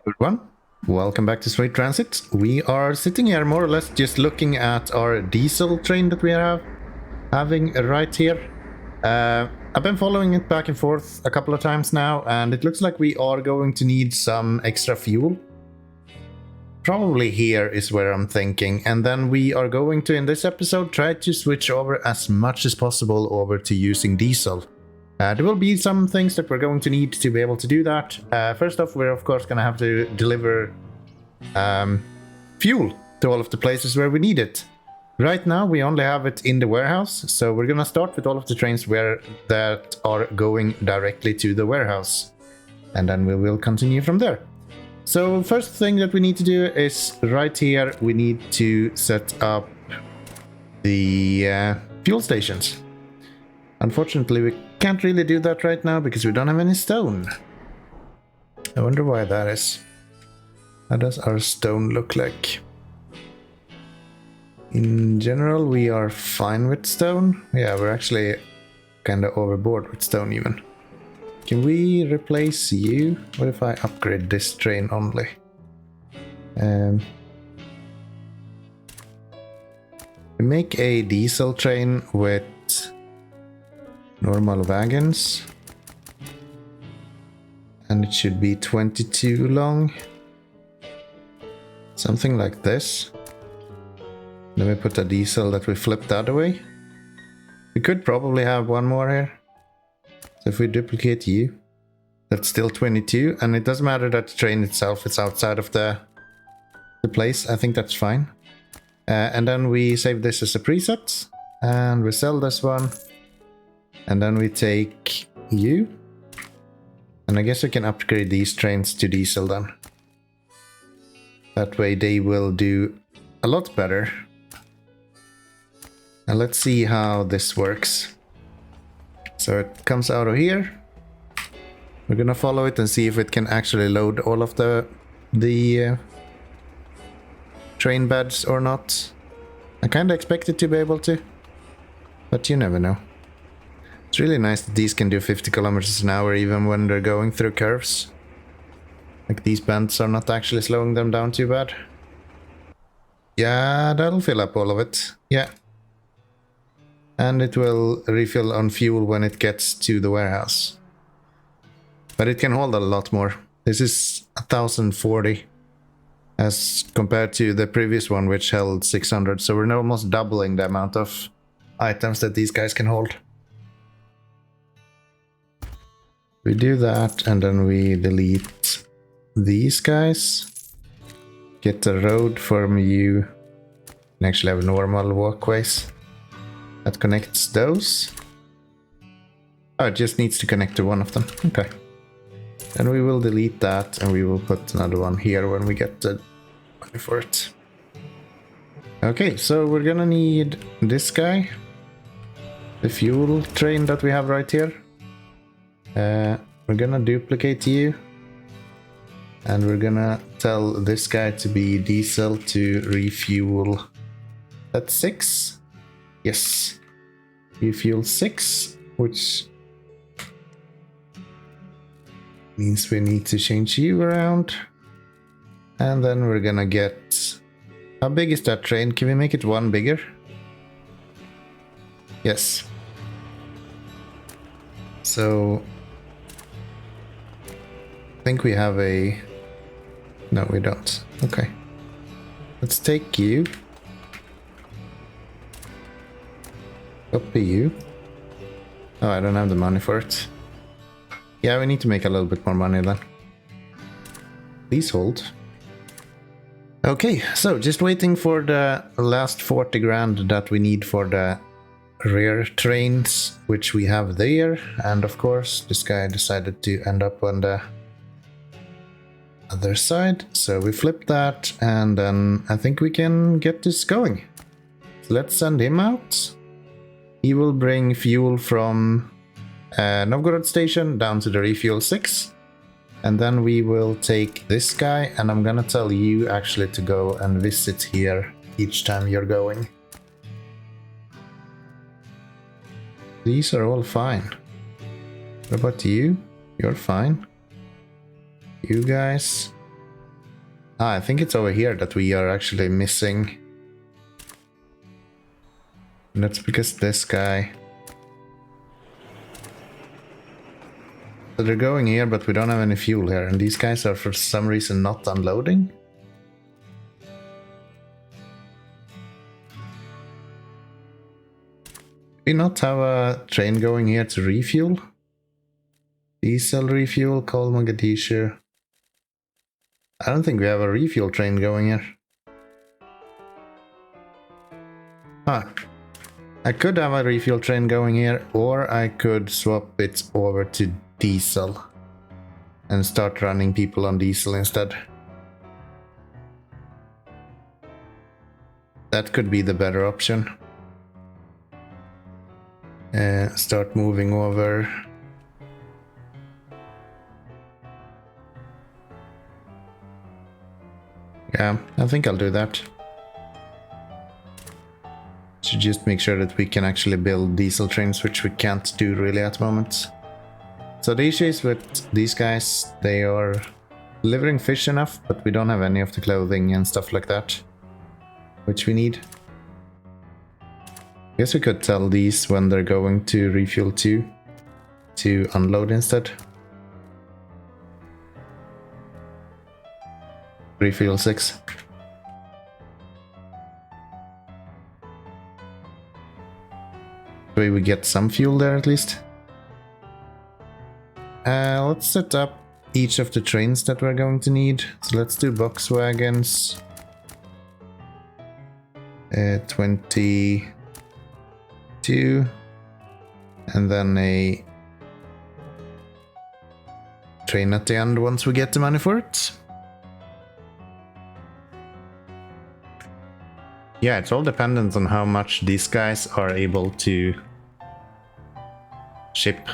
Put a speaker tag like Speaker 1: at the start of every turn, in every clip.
Speaker 1: Everyone, welcome back to Straight Transit. We are sitting here more or less just looking at our diesel train that we are having right here. I've been following it back and forth a couple of times now, and it looks like we are going to need some extra fuel. Probably here is where I'm thinking, and then we are going to, in this episode, try to switch over as much as possible over to using diesel. There will be some things that we're going to need to be able to do that. First off, we're of course going to have to deliver fuel to all of the places where we need it. Right now, we only have it in the warehouse, so we're going to start with all of the trains that are going directly to the warehouse. And then we will continue from there. So first thing that we need to do is right here, we need to set up the fuel stations. Unfortunately, we can't really do that right now because we don't have any stone. I wonder why that is. How does our stone look like? In general, we are fine with stone. Yeah, we're actually kind of overboard with stone even. Can we replace you? What if I upgrade this train only? We make a diesel train with normal wagons, and it should be 22 long, something like this. Then we put a diesel that we flip the other way. We could probably have one more here. So if we duplicate you, that's still 22, and it doesn't matter that the train itself is outside of the place. I think that's fine. And then we save this as a preset, and we sell this one. And then we take you. And I guess we can upgrade these trains to diesel then. That way they will do a lot better. And let's see how this works. So it comes out of here. We're gonna follow it and see if it can actually load all of the train beds or not. I kinda expect it to be able to, but you never know. It's really nice that these can do 50 kilometers an hour even when they're going through curves. Like these bends are not actually slowing them down too bad. Yeah, that'll fill up all of it. Yeah. And it will refill on fuel when it gets to the warehouse. But it can hold a lot more. This is 1040 as compared to the previous one, which held 600. So we're almost doubling the amount of items that these guys can hold. We do that, and then we delete these guys. Get the road from you. And actually have normal walkways that connects those. Oh, it just needs to connect to one of them. Okay. Then we will delete that, and we will put another one here when we get the money for it. Okay, so we're gonna need this guy. The fuel train that we have right here. We're gonna duplicate you, and we're gonna tell this guy to be diesel to refuel. That's 6. Yes, refuel 6, which means we need to change you around. And then we're gonna get, how big is that train? Can we make it one bigger? Yes. So I think we have a... No, we don't. Okay. Let's take you. Copy you. Oh, I don't have the money for it. Yeah, we need to make a little bit more money then. Please hold. Okay, so just waiting for the last 40 grand that we need for the rear trains, which we have there. And of course, this guy decided to end up on the other side, so we flip that, and then I think we can get this going. So let's send him out. He will bring fuel from Novgorod station down to the refuel 6, and then we will take this guy, and I'm gonna tell you actually to go and visit here each time you're going. These are all fine. What about you? You're fine. You guys, Ah, I think it's over here that we are actually missing. And that's because this guy... So they're going here, but we don't have any fuel here. And these guys are for some reason not unloading. We not have a train going here to refuel? Diesel refuel, coal Mogadishu. I don't think we have a refuel train going here. Huh. I could have a refuel train going here, or I could swap it over to diesel and start running people on diesel instead. That could be the better option. Start moving over. Yeah, I think I'll do that. To just make sure that we can actually build diesel trains, which we can't do really at the moment. So the issue is with these guys, they are delivering fish enough, but we don't have any of the clothing and stuff like that, which we need. I guess we could tell these when they're going to refuel 2 to unload instead. Refuel 6. We get some fuel there at least. Let's set up each of the trains that we're going to need. So let's do box wagons. 22. And then a train at the end once we get the money for it. Yeah, it's all dependent on how much these guys are able to ship.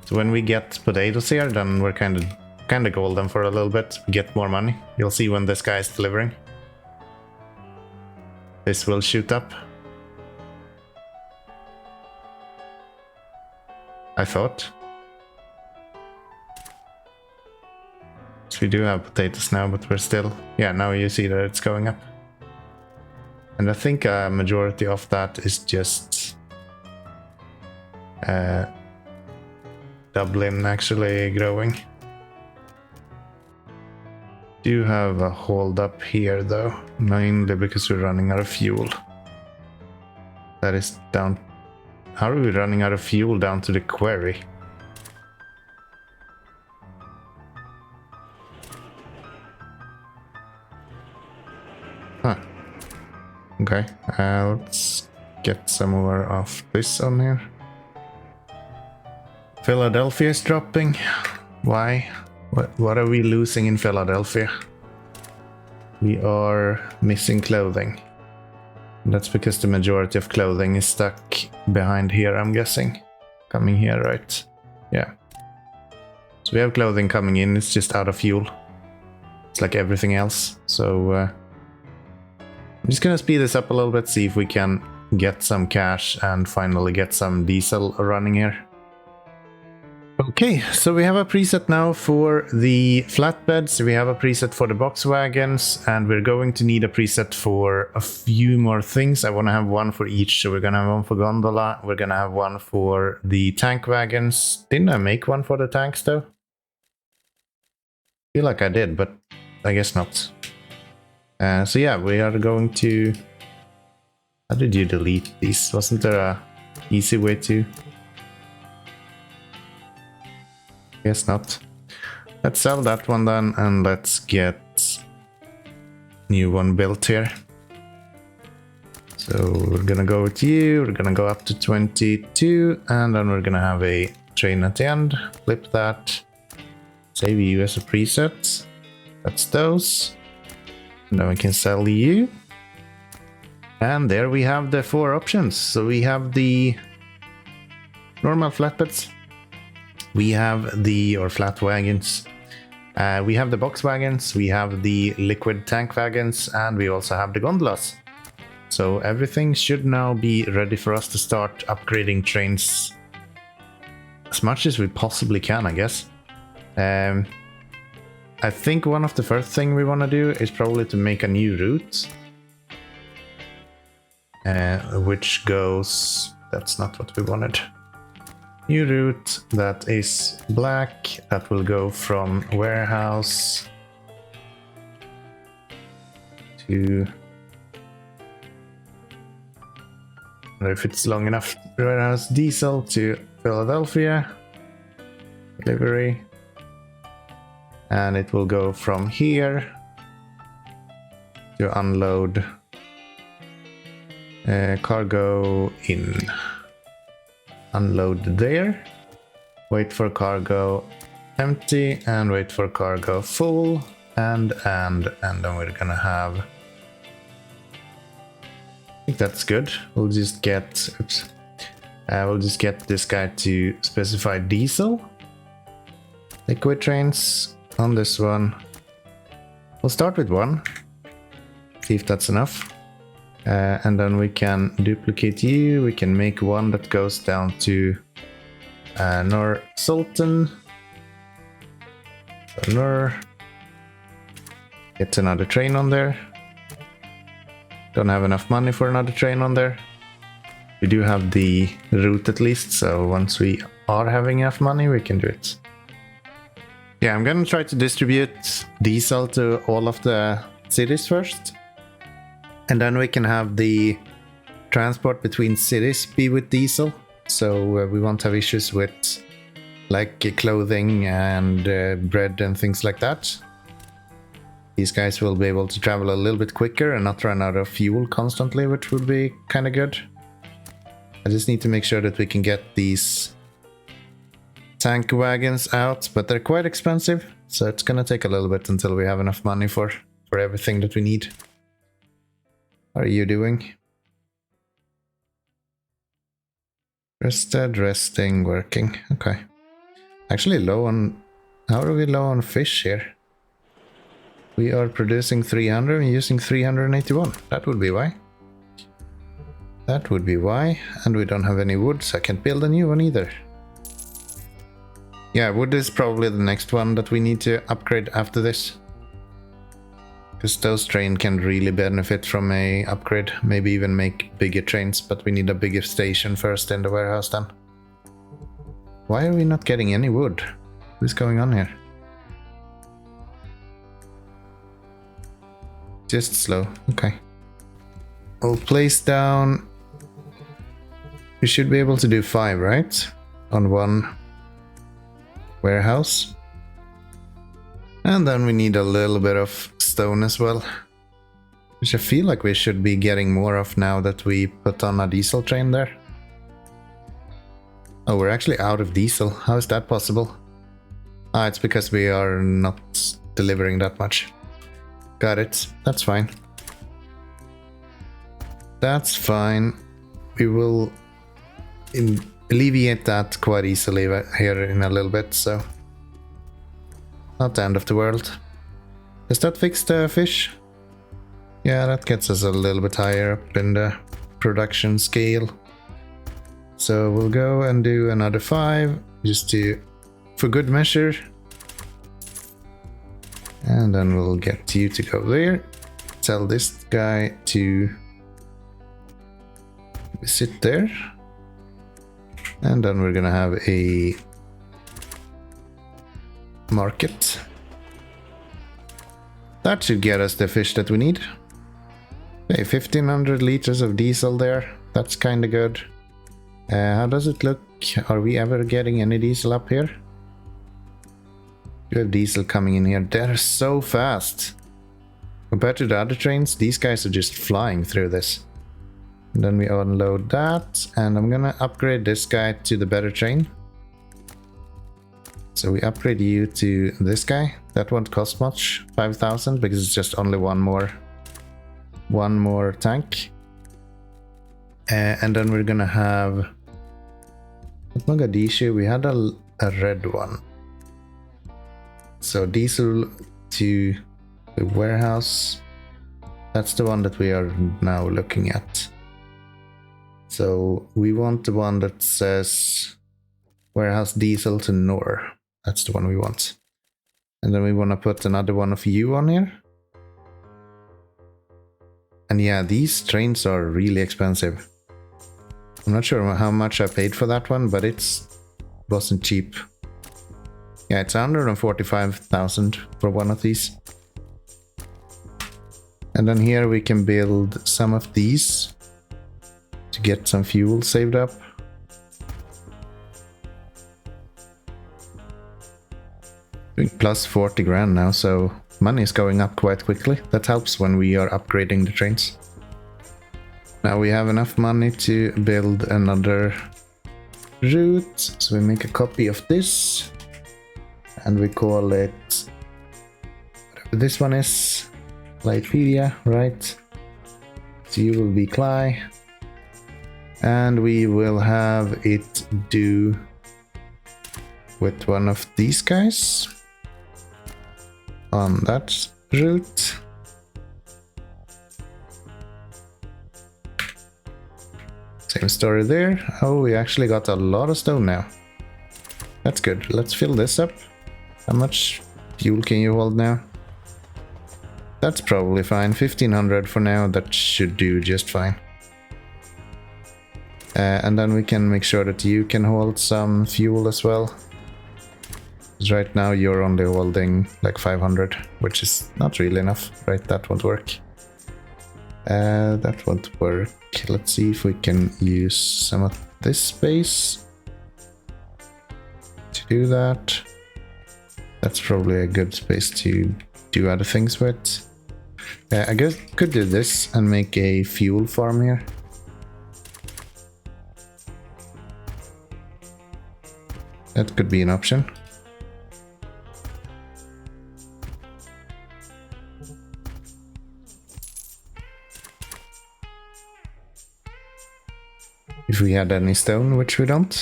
Speaker 1: So when we get potatoes here, then we're kind of golden for a little bit. We get more money. You'll see when this guy is delivering. This will shoot up. I thought. So we do have potatoes now, but we're still... Yeah, now you see that it's going up. And I think a majority of that is just... Dublin actually growing. Do have a hold up here though, mainly because we're running out of fuel. That is down... How are we running out of fuel down to the quarry? Huh. Okay, let's get some more of this on here. Philadelphia is dropping. Why? What are we losing in Philadelphia? We are missing clothing. That's because the majority of clothing is stuck behind here, I'm guessing. Coming here, right? Yeah. So we have clothing coming in, it's just out of fuel. It's like everything else. So I'm just gonna speed this up a little bit, see if we can get some cash and finally get some diesel running here. Okay, so we have a preset now for the flatbeds, we have a preset for the box wagons, and we're going to need a preset for a few more things. I want to have one for each, so we're going to have one for gondola, we're going to have one for the tank wagons. Didn't I make one for the tanks though? I feel like I did, but I guess not. So yeah, we are going to... How did you delete these? Wasn't there a easy way to... Guess not. Let's sell that one then, and let's get new one built here. So we're gonna go with you, we're gonna go up to 22, and then we're gonna have a train at the end. Flip that, save you as a preset. That's those. And then we can sell you. And there we have the 4 options. So we have the normal flatbeds. We have the, or flat wagons, we have the box wagons, we have the liquid tank wagons, and we also have the gondolas. So everything should now be ready for us to start upgrading trains as much as we possibly can, I guess. I think one of the first thing we want to do is probably to make a new route. Which goes... That's not what we wanted. New route that is black, that will go from warehouse to... I don't know if it's long enough. Warehouse diesel to Philadelphia. Delivery. And it will go from here to unload cargo in. Unload there. Wait for cargo empty and wait for cargo full. And then we're gonna have... I think that's good. We'll just get... Oops. We'll just get this guy to specify diesel. Liquid trains on this one. We'll start with one. See if that's enough. And then we can duplicate you. We can make one that goes down to Nur Sultan. So Nur. Get another train on there. Don't have enough money for another train on there. We do have the route at least, so once we are having enough money, we can do it. Yeah, I'm gonna try to distribute diesel to all of the cities first. And then we can have the transport between cities be with diesel. So we won't have issues with like clothing and bread and things like that. These guys will be able to travel a little bit quicker and not run out of fuel constantly, which would be kind of good. I just need to make sure that we can get these tank wagons out, but they're quite expensive, so it's gonna take a little bit until we have enough money for everything that we need. How are you doing? Rested, resting, working. Okay. Actually low on... How are we low on fish here? We are producing 300 and using 381. That would be why. That would be why. And we don't have any wood, so I can't build a new one either. Yeah, wood is probably the next one that we need to upgrade after this. Because those trains can really benefit from a upgrade. Maybe even make bigger trains, but we need a bigger station first in the warehouse then. Why are we not getting any wood? What's going on here? Just slow, okay. We'll place down... We should be able to do 5, right? On one warehouse. And then we need a little bit of stone as well. Which I feel like we should be getting more of now that we put on a diesel train there. Oh, we're actually out of diesel. How is that possible? Ah, it's because we are not delivering that much. Got it. That's fine. That's fine. We will alleviate that quite easily here in a little bit, so... Not the end of the world. Does that fix the fish? Yeah, that gets us a little bit higher up in the production scale. So we'll go and do another 5, just for good measure. And then we'll get you to go there. Tell this guy to sit there. And then we're gonna have a market. That should get us the fish that we need. Okay, 1500 liters of diesel there. That's kind of good. How does it look? Are we ever getting any diesel up here? You have diesel coming in here. They're so fast. Compared to the other trains, these guys are just flying through this. And then we unload that. And I'm gonna upgrade this guy to the better train. So we upgrade you to this guy. That won't cost much, 5,000, because it's just only one more tank. And then we're gonna have at Mogadishu we had a red one. So diesel to the warehouse. That's the one that we are now looking at. So we want the one that says warehouse diesel to Nur. That's the one we want. And then we want to put another one of you on here. And yeah, these trains are really expensive. I'm not sure how much I paid for that one, but it wasn't cheap. Yeah, it's 145,000 for one of these. And then here we can build some of these to get some fuel saved up. Plus 40 grand now, so money is going up quite quickly. That helps when we are upgrading the trains. Now we have enough money to build another route, so we make a copy of this and we call it whatever this one is, Clypedia, right? So you will be Cly, and we will have it do with one of these guys on that route. Same story there. Oh, we actually got a lot of stone now. That's good. Let's fill this up. How much fuel can you hold now? That's probably fine. 1500 for now. That should do just fine. And then we can make sure that you can hold some fuel as well. Right now you're only holding like 500, which is not really enough, right? That won't work. That won't work. Let's see if we can use some of this space to do that. That's probably a good space to do other things with. I guess could do this and make a fuel farm here. That could be an option. If we had any stone, which we don't.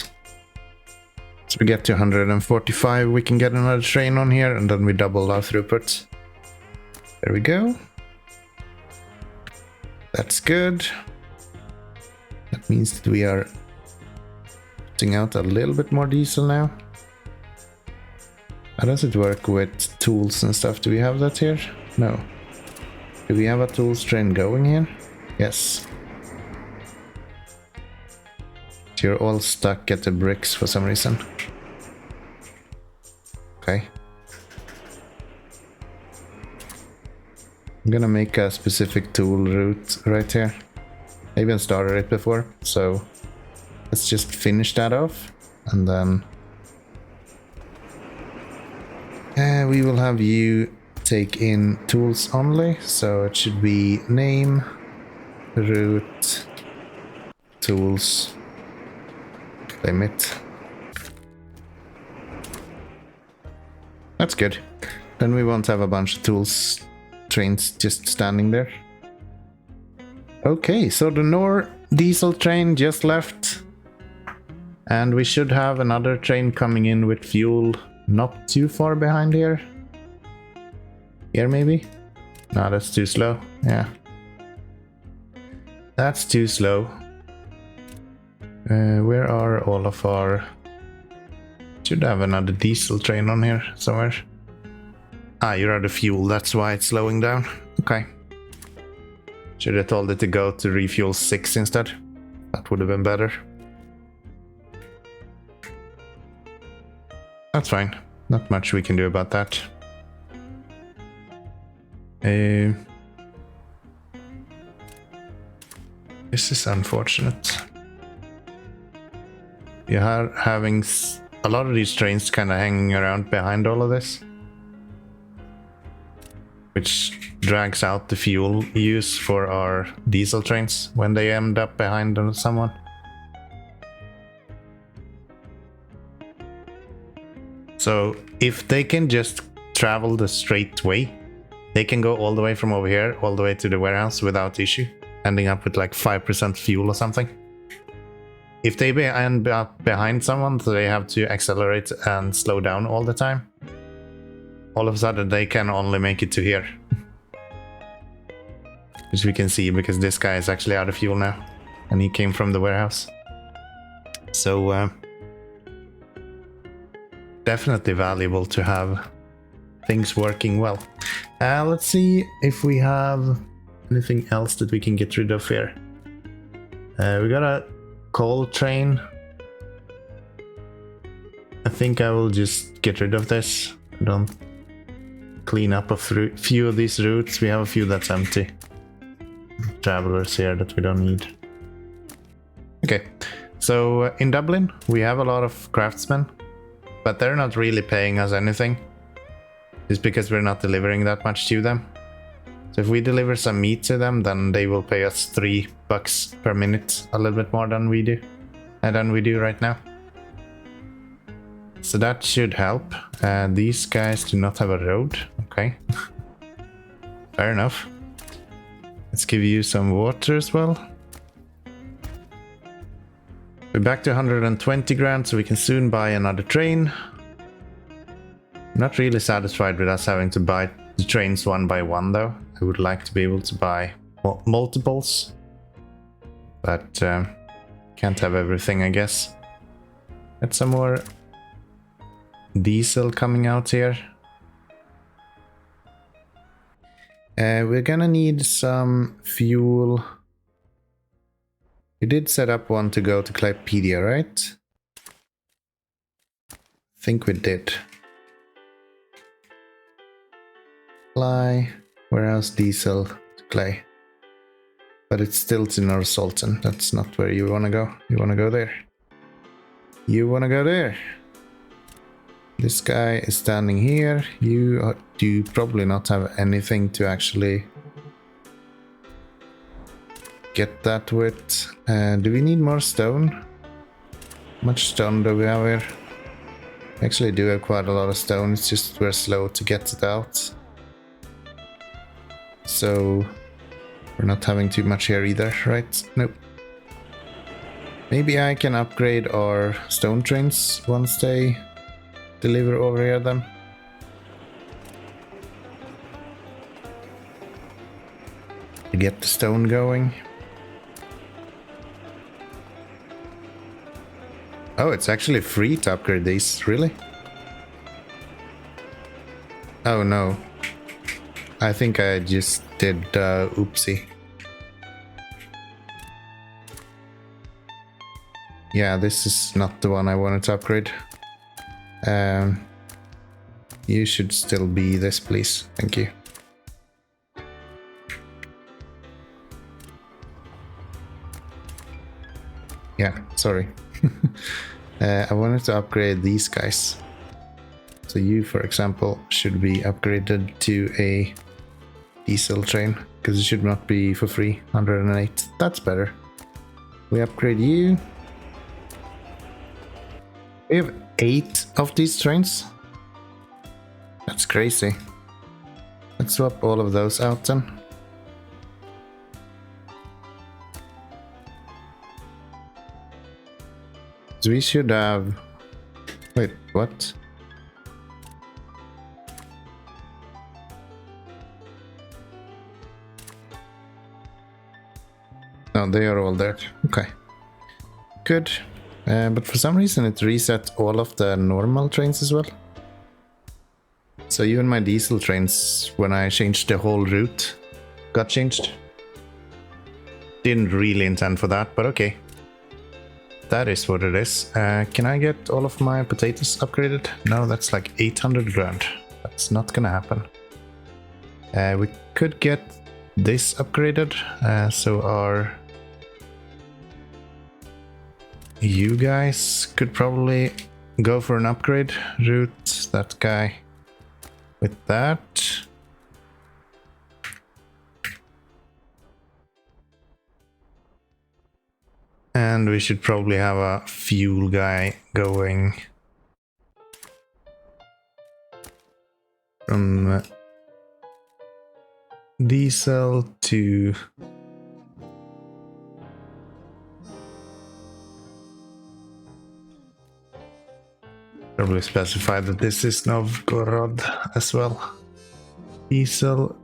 Speaker 1: So we get to 145, we can get another train on here, and then we double our throughput. There we go. That's good. That means that we are putting out a little bit more diesel now. How does it work with tools and stuff? Do we have that here? No. Do we have a tools train going here? Yes. You're all stuck at the bricks for some reason. Okay. I'm gonna make a specific tool route right here. I even started it before, so let's just finish that off, and then we will have you take in tools only, so it should be name, route, tools, limit. That's good. Then we won't have a bunch of tools trains just standing there. Okay, so the Nor diesel train just left, and we should have another train coming in with fuel not too far behind here. Here maybe? No, that's too slow. Yeah, that's too slow. Where are all of our... Should have another diesel train on here somewhere. Ah, you're out of fuel, that's why it's slowing down. Okay. Should have told it to go to refuel 6 instead. That would have been better. That's fine. Not much we can do about that. This is unfortunate. You are having a lot of these trains kind of hanging around behind all of this, which drags out the fuel use for our diesel trains when they end up behind someone. So if they can just travel the straight way, they can go all the way from over here all the way to the warehouse without issue, ending up with like 5% fuel or something. If they end up behind someone, so they have to accelerate and slow down all the time, all of a sudden they can only make it to here. Which we can see because this guy is actually out of fuel now, and he came from the warehouse. So definitely valuable to have things working well. Let's see if we have anything else that we can get rid of here. We got a coal train. I think I will just get rid of this. Don't clean up a few of these routes. We have a few that's empty. Travelers here that we don't need. Okay, so in Dublin we have a lot of craftsmen, but they're not really paying us anything. It's because we're not delivering that much to them. So if we deliver some meat to them, then they will pay us $3 per minute, a little bit more than we do, right now. So that should help. These guys do not have a road. Okay. Fair enough. Let's give you some water as well. We're back to 120 grand, so we can soon buy another train. I'm not really satisfied with us having to buy the trains one by one, though. I would like to be able to buy multiples. But can't have everything, I guess. Get some more diesel coming out here. We're gonna need some fuel. We did set up one to go to Clypedia, right? I think we did. Fly, warehouse diesel to Clay. But it's still to North Sultan. That's not where you wanna go. You wanna go there. You wanna go there. This guy is standing here. You do probably not have anything to actually get that with. Do we need more stone? How much stone do we have here? Actually do have quite a lot of stone. It's just we're slow to get it out. So we're not having too much here either, right? Nope. Maybe I can upgrade our stone trains once they deliver over here then. To get the stone going. Oh, it's actually free to upgrade these, really? Oh no. I think I just did oopsie. Yeah, this is not the one I wanted to upgrade. You should still be this, please. Thank you. Yeah, sorry. I wanted to upgrade these guys. So you, for example, should be upgraded to a diesel train, because it should not be for free. 108. That's better. We upgrade you. We have 8 of these trains. That's crazy. Let's swap all of those out then. So we should have... Wait, what? No, they are all there. Okay. Good. But for some reason it reset all of the normal trains as well. So even my diesel trains, when I changed the whole route, got changed. Didn't really intend for that, but okay. That is what it is. Can I get all of my potatoes upgraded? No, that's like 800 grand. That's not gonna happen. We could get this upgraded, so our... You guys could probably go for an upgrade route. That guy with that. And we should probably have a fuel guy going from diesel to... Probably specify that this is Novgorod as well. Diesel,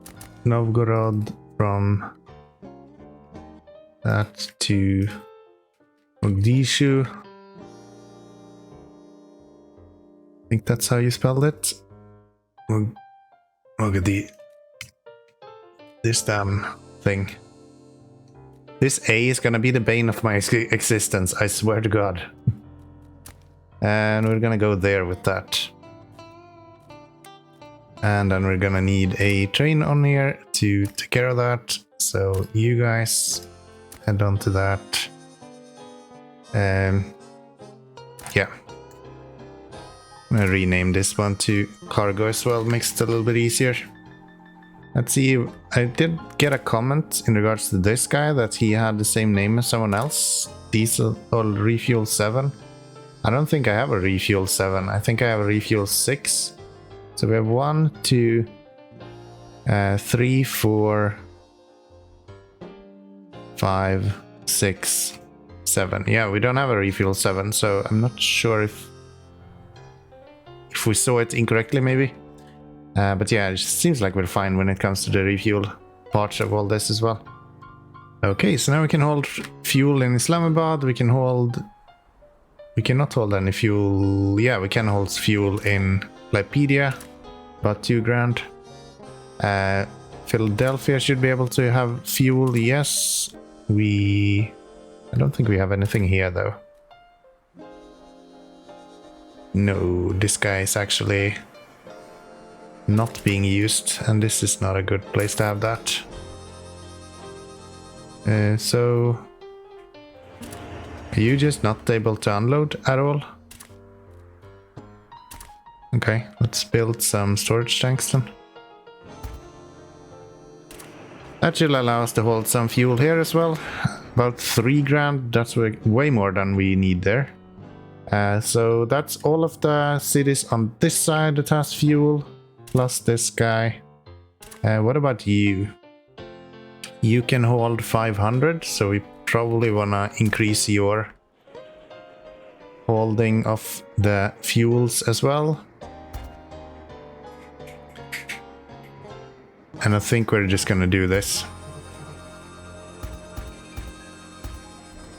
Speaker 1: Novgorod, from that to Mogadishu. I think that's how you spelled it. Look at this damn thing. This A is gonna be the bane of my existence, I swear to God. And we're gonna go there with that. And then we're gonna need a train on here to take care of that. So you guys head on to that. Yeah. I'm gonna rename this one to cargo as well, makes it a little bit easier. Let's see, I did get a comment in regards to this guy that he had the same name as someone else. Diesel or Refuel 7. I don't think I have a Refuel 7, I think I have a Refuel 6. So we have 1, 2, 3, 4, 5, 6, 7. Yeah, we don't have a Refuel 7, so I'm not sure if we saw it incorrectly maybe. But yeah, it seems like we're fine when it comes to the refuel part of all this as well. Okay, so now we can hold fuel in Islamabad, we cannot hold any fuel. Yeah, we can hold fuel in Lipedia, about 2 grand. Philadelphia should be able to have fuel, yes. I don't think we have anything here though. No, this guy is actually not being used, and this is not a good place to have that. So are you just not able to unload at all? Okay, let's build some storage tanks then. That should allow us to hold some fuel here as well. About 3 grand, that's way more than we need there. So that's all of the cities on this side that has fuel, plus this guy. What about you? You can hold 500, so we probably wanna increase your holding of the fuels as well. And I think we're just gonna do this.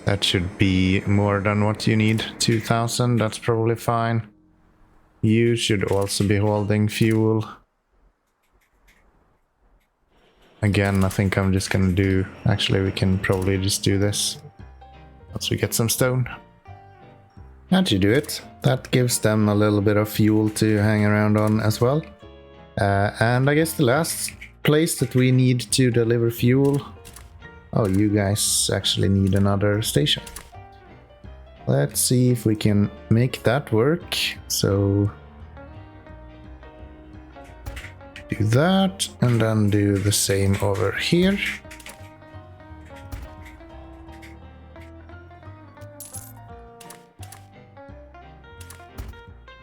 Speaker 1: That should be more than what you need. 2000, that's probably fine. You should also be holding fuel. Again, I think I'm just gonna do... Actually, we can probably just do this. Once we get some stone. That should do it. That gives them a little bit of fuel to hang around on as well. And I guess the last place that we need to deliver fuel... Oh, you guys actually need another station. Let's see if we can make that work. So do that and then do the same over here.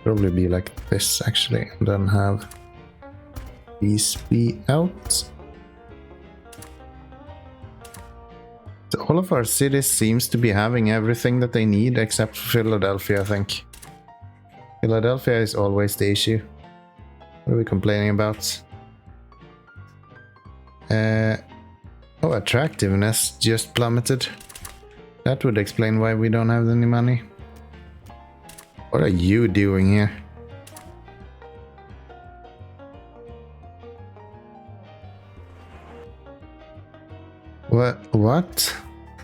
Speaker 1: Probably be like this actually, and then have these be out. All of our cities seems to be having everything that they need except Philadelphia, I think. Philadelphia is always the issue. What are we complaining about? Oh, attractiveness just plummeted. That would explain why we don't have any money. What are you doing here? What?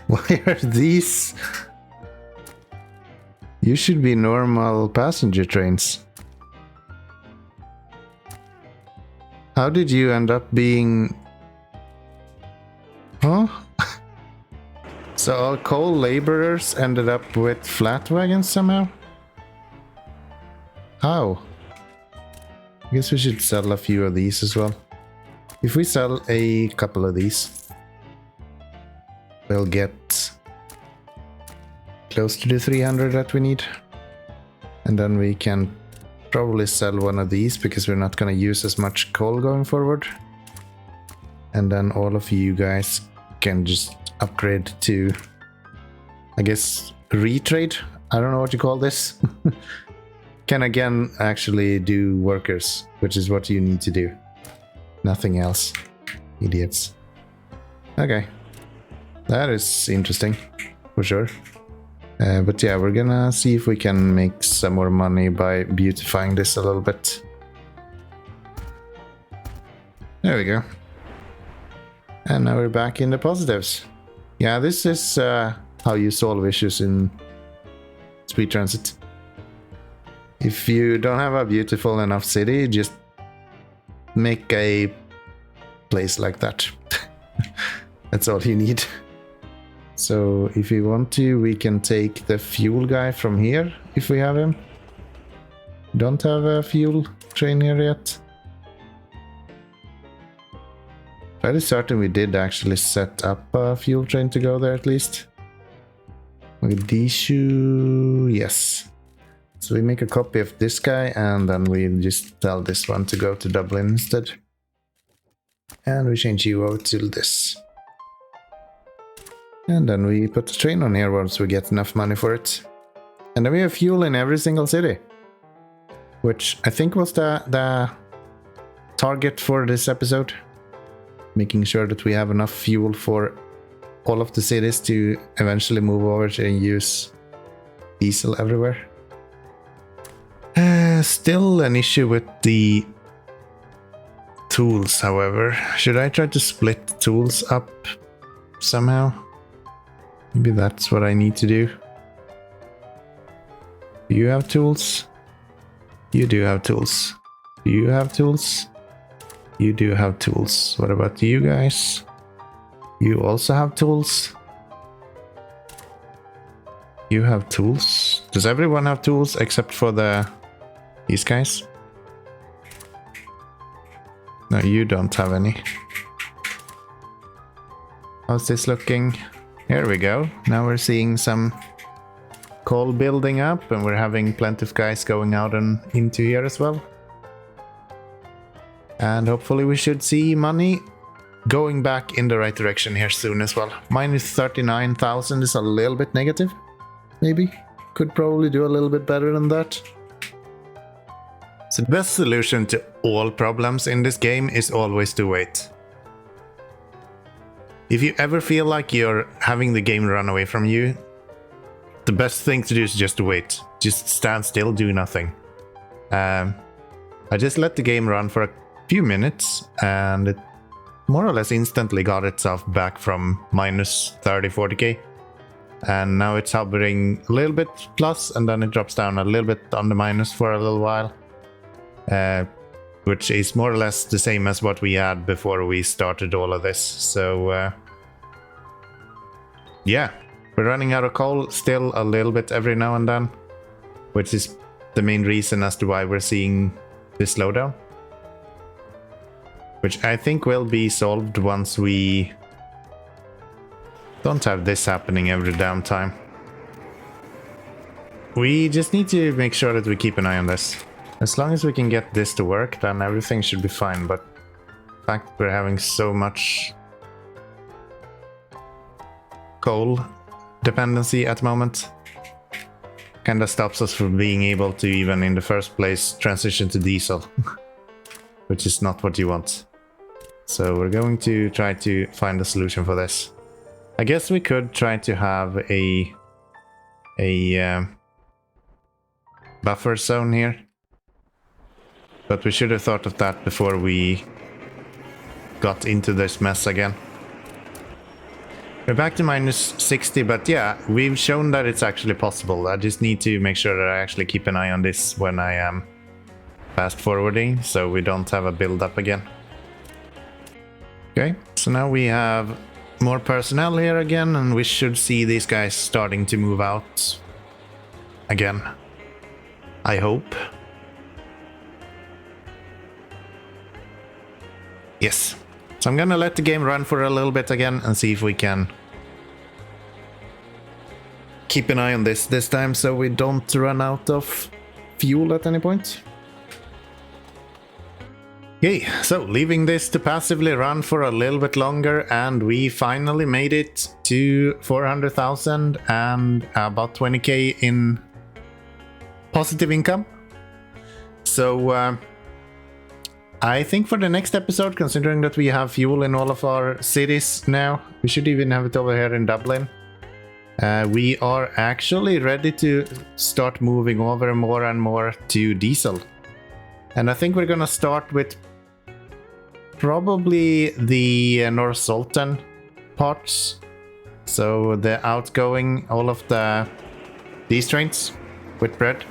Speaker 1: Why are these? You should be normal passenger trains. How did you end up being... Huh? So all coal laborers ended up with flat wagons somehow? How? I guess we should sell a few of these as well. If we sell a couple of these, we'll get close to the 300 that we need. And then we can probably sell one of these because we're not going to use as much coal going forward. And then all of you guys can just upgrade to, I guess, retrade. I don't know what you call this. Can again actually do workers, which is what you need to do. Nothing else. Idiots. Okay. That is interesting, for sure. But yeah, we're gonna see if we can make some more money by beautifying this a little bit. There we go. And now we're back in the positives. Yeah, this is how you solve issues in speed transit. If you don't have a beautiful enough city, just make a place like that. That's all you need. So if we want to, we can take the fuel guy from here, if we have him. Don't have a fuel train here yet. Fairly certain we did actually set up a fuel train to go there at least. Mogadishu, yes. So we make a copy of this guy and then we just tell this one to go to Dublin instead. And we change you over to this. And then we put the train on here once we get enough money for it. And then we have fuel in every single city. Which I think was the target for this episode. Making sure that we have enough fuel for all of the cities to eventually move over and use diesel everywhere. Still an issue with the tools, however. Should I try to split tools up somehow? Maybe that's what I need to do. Do you have tools? You do have tools. Do you have tools? You do have tools. What about you guys? You also have tools? You have tools? Does everyone have tools except for these guys? No, you don't have any. How's this looking? Here we go. Now we're seeing some coal building up and we're having plenty of guys going out and into here as well. And hopefully we should see money going back in the right direction here soon as well. Minus 39,000 is a little bit negative, maybe. Could probably do a little bit better than that. So the best solution to all problems in this game is always to wait. If you ever feel like you're having the game run away from you, the best thing to do is just to wait. Just stand still, do nothing. I just let the game run for a few minutes and it more or less instantly got itself back from minus 30-40k. And now it's hovering a little bit plus and then it drops down a little bit on the minus for a little while. Which is more or less the same as what we had before we started all of this. So yeah, we're running out of coal still a little bit every now and then, which is the main reason as to why we're seeing this slowdown. Which I think will be solved once we don't have this happening every damn time. We just need to make sure that we keep an eye on this. As long as we can get this to work, then everything should be fine, but the fact we're having so much coal dependency at the moment kinda stops us from being able to even in the first place transition to diesel, which is not what you want. So we're going to try to find a solution for this. I guess we could try to have a buffer zone here. But we should have thought of that before we got into this mess again. We're back to minus 60, but yeah, we've shown that it's actually possible. I just need to make sure that I actually keep an eye on this when I am fast forwarding, so we don't have a build up again. Okay, so now we have more personnel here again, and we should see these guys starting to move out again. I hope. Yes. So I'm gonna let the game run for a little bit again and see if we can keep an eye on this time so we don't run out of fuel at any point. Okay, so leaving this to passively run for a little bit longer and we finally made it to 400,000 and about 20k in positive income. So I think for the next episode, considering that we have fuel in all of our cities now, we should even have it over here in Dublin. We are actually ready to start moving over more and more to diesel. And I think we're gonna start with probably the North Sultan parts. So the outgoing, all of these trains with bread,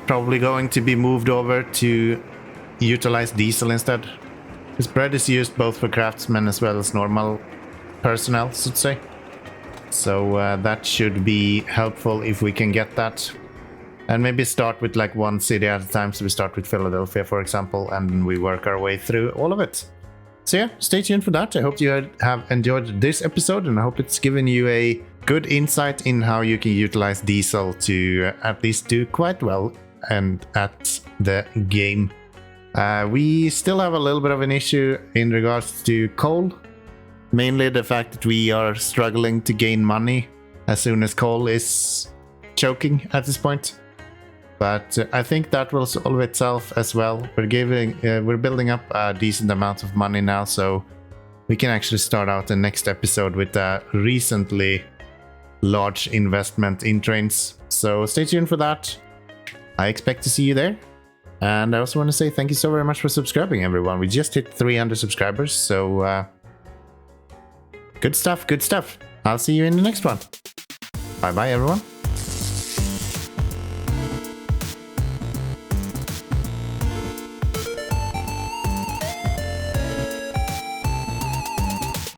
Speaker 1: probably going to be moved over to utilize diesel instead. This bread is used both for craftsmen as well as normal personnel, so to say. So that should be helpful if we can get that. And maybe start with like one city at a time. So we start with Philadelphia, for example, and we work our way through all of it. So yeah, stay tuned for that. I hope you have enjoyed this episode, and I hope it's given you a good insight in how you can utilize diesel to at least do quite well and at the game. We still have a little bit of an issue in regards to coal. Mainly the fact that we are struggling to gain money as soon as coal is choking at this point. But I think that will solve itself as well. We're building up a decent amount of money now, so we can actually start out the next episode with a recently large investment in trains. So stay tuned for that. I expect to see you there. And I also want to say thank you so very much for subscribing, everyone. We just hit 300 subscribers, so good stuff, good stuff. I'll see you in the next one. Bye bye, everyone.